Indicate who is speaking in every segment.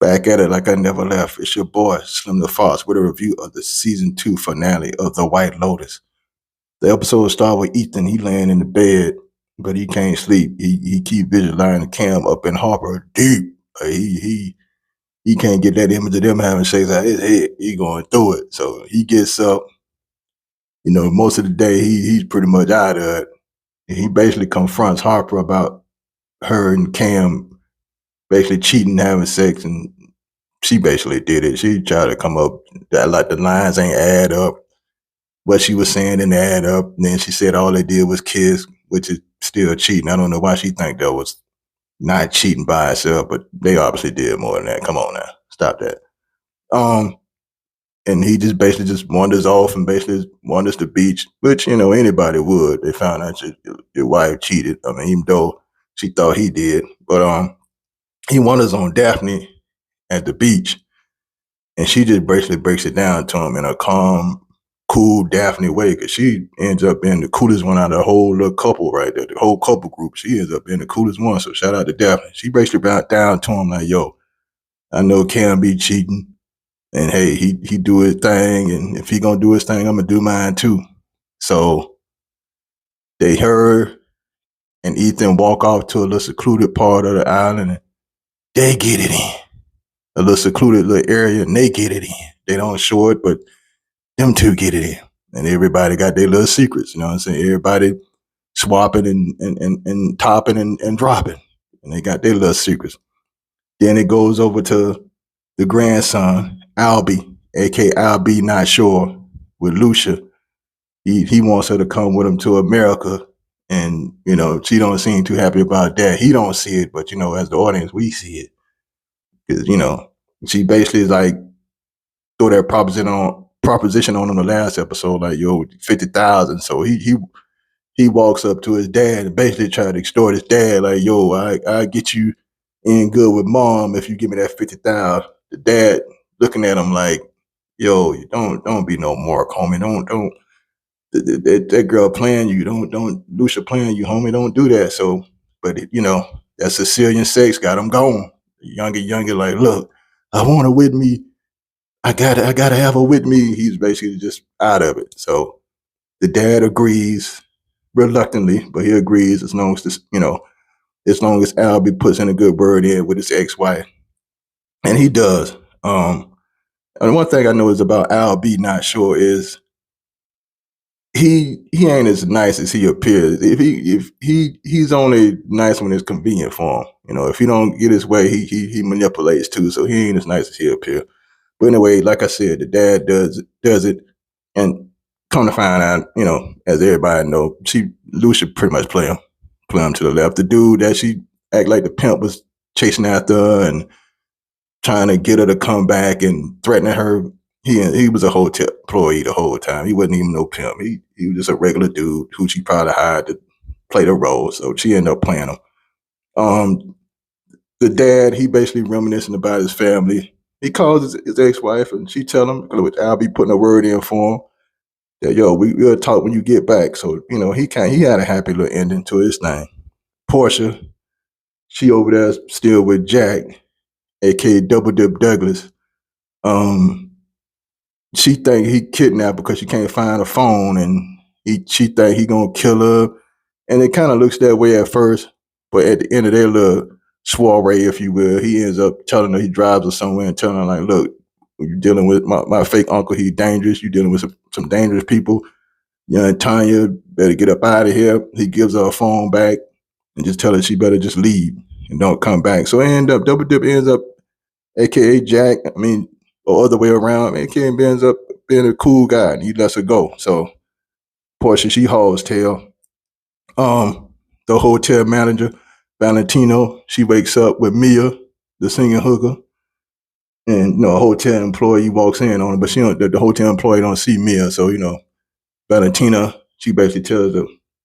Speaker 1: Back at it like I never left. It's your boy, Slim the Fox, with a review of the season 2 finale of The White Lotus. The episode starts with Ethan. He laying in the bed, but he can't sleep. He keep visualizing Cam up in Harper deep. He can't get that image of them having sex out his head. He going through it. So he gets up. Most of the day he's pretty much out of it. And he basically confronts Harper about her and Cam basically cheating, having sex, and she basically did it. She tried to come up that like the lines ain't add up. What she was saying didn't add up. And then she said all they did was kiss, which is still cheating. I don't know why she think that was not cheating by herself, but they obviously did more than that. Come on now, stop that. And he just basically just wanders off and basically wanders the beach, which anybody would. They found out your wife cheated. I mean, even though she thought he did, but he wanders on Daphne at the beach, and she just basically breaks it down to him in a calm, cool Daphne way, because she ends up being the coolest one out of the whole little couple right there, the whole couple group. She ends up being the coolest one, so shout out to Daphne. She basically brought down to him like, yo, I know Cam be cheating, and hey, he do his thing, and if he gonna do his thing, I'm gonna do mine too. So her and Ethan walk off to a little secluded part of the island, and they get it in. A little secluded little area, and they get it in. They don't show it, but them two get it in. And everybody got their little secrets, you know what I'm saying? Everybody swapping and topping and dropping. And they got their little secrets. Then it goes over to the grandson, Alby, aka Alby Not Sure, with Lucia. He wants her to come with him to America. And, she don't seem too happy about that. He don't see it, but, as the audience, we see it. Because, she basically is like, throw that proposition on him the last episode, like, yo, 50,000. So he walks up to his dad and basically try to extort his dad, like, yo, I get you in good with mom if you give me that 50,000. The dad looking at him like, yo, don't be no mark, homie. Don't that girl playing you. Don't Lucia playing you, homie. Don't do that. So, but that Sicilian sex got him going. Younger, like, look, I want her with me. I gotta have her with me. He's basically just out of it. So the dad agrees reluctantly, but he agrees as long as as long as Albie puts in a good word in with his ex-wife, and he does. And one thing I know is about Albie Not Sure is he ain't as nice as he appears. If he's only nice when it's convenient for him. If he don't get his way, he manipulates too. So he ain't as nice as he appears. But anyway, like I said, the dad does it, and come to find out, as everybody know, Lucia pretty much play him to the left. The dude that she act like the pimp was chasing after her and trying to get her to come back and threatening her. He was a hotel employee the whole time. He wasn't even no pimp. He was just a regular dude who she probably hired to play the role. So she ended up playing him. The dad, he basically reminiscing about his family. He calls his ex-wife, and she tell him, with Albie putting a word in for him, that, yo, we'll talk when you get back. So, he had a happy little ending to his thing. Portia, she over there still with Jack, aka Double Dip Douglas. She think he kidnapped because she can't find a phone, and she think he gonna kill her. And it kind of looks that way at first, but at the end of their little soiree, if you will, he ends up telling her, he drives her somewhere and telling her, like, look, you're dealing with my fake uncle, he's dangerous. You're dealing with some dangerous people. And Tanya better get up out of here. He gives her a phone back and just tell her she better just leave and don't come back. So Double Dip ends up, aka Jack, or other way around, aka ends up being a cool guy, and he lets her go. So Portia, she hauls tail. The hotel manager, Valentina, she wakes up with Mia, the singing hooker, and a hotel employee walks in on her, but the hotel employee don't see Mia. So Valentina, she basically tells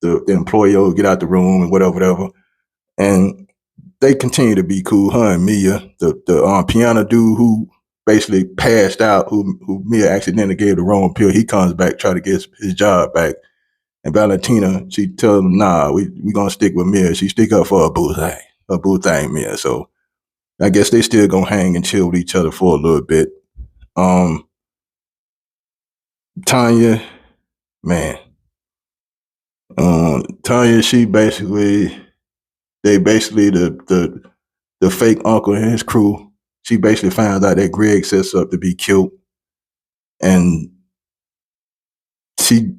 Speaker 1: the employee, oh, get out the room and whatever, and they continue to be cool. Her and Mia, the piano dude who basically passed out, who Mia accidentally gave the wrong pill, he comes back, try to get his job back. And Valentina, she tells him, nah, we gonna stick with Mia. She stick up for her boo thing, Mia. So I guess they still gonna hang and chill with each other for a little bit. Tanya, man, Tanya, they basically the fake uncle and his crew. She basically finds out that Greg sets up to be killed, and she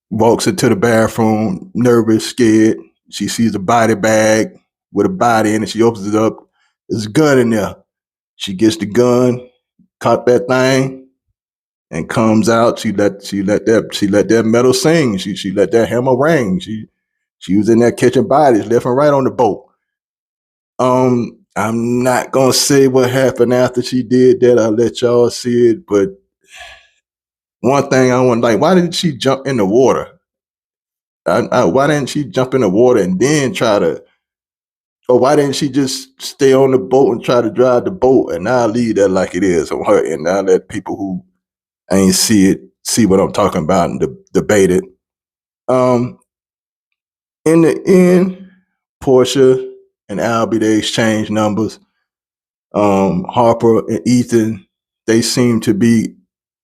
Speaker 1: walks into the bathroom, nervous, scared. She sees a body bag with a body in it. She opens it up. There's a gun in there. She gets the gun, caught that thing, and comes out. She let that metal sing. She let that hammer ring. She was in there catching bodies left and right on the boat. I'm not gonna say what happened after she did that. I'll let y'all see it. But one thing I want, like, why didn't she jump in the water? Why didn't she jump in the water and then try to, or why didn't she just stay on the boat and try to drive the boat? And I'll leave that like it is on her, and I'll let people who ain't see what I'm talking about and debate it. In the end, Portia and Alby, they exchange numbers. Harper and Ethan, they seem to be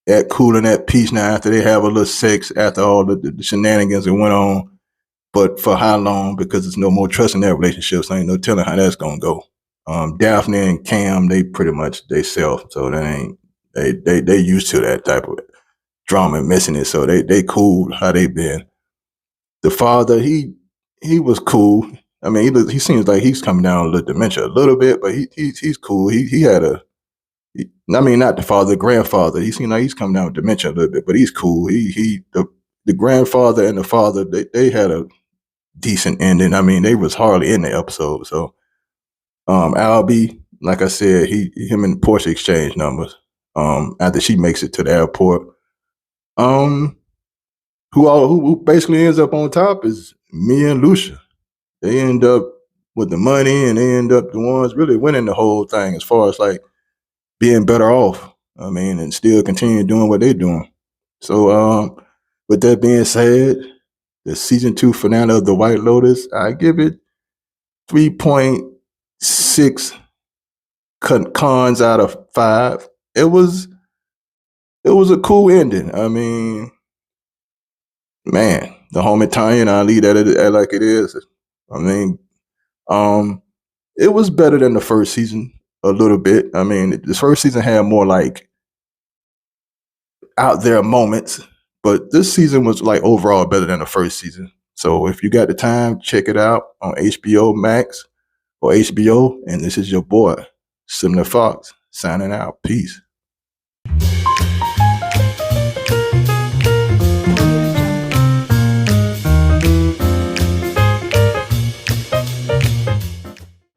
Speaker 1: at cool and at peace now after they have a little sex after all the shenanigans that went on. But for how long? Because there's no more trust in that relationship, so ain't no telling how that's gonna go. Daphne and Cam, they pretty much they self, so they used to that type of drama and messiness, so they cool how they been. The father, he was cool. I mean, he seems like he's coming down with dementia a little bit, but he's cool. He had I mean, not the father, the grandfather. He seemed like he's coming down with dementia a little bit, but he's cool. The grandfather and the father, they had a decent ending. I mean, they was hardly in the episode. So, Albie, like I said, him and Portia exchange numbers. After she makes it to the airport. Who basically ends up on top is Mia and Lucia. They end up with the money, and they end up the ones really winning the whole thing as far as like being better off. I mean, and still continue doing what they're doing. So, with that being said, the season 2 finale of The White Lotus, I give it 3.6 cons out of 5. It was a cool ending. I mean, man, the homie Tanya, and I'll leave that at like it is. I mean, it was better than the first season a little bit. I mean, the first season had more like out there moments, but this season was like overall better than the first season. So if you got the time, check it out on HBO Max or HBO. And this is your boy, Similar Fox, signing out. Peace.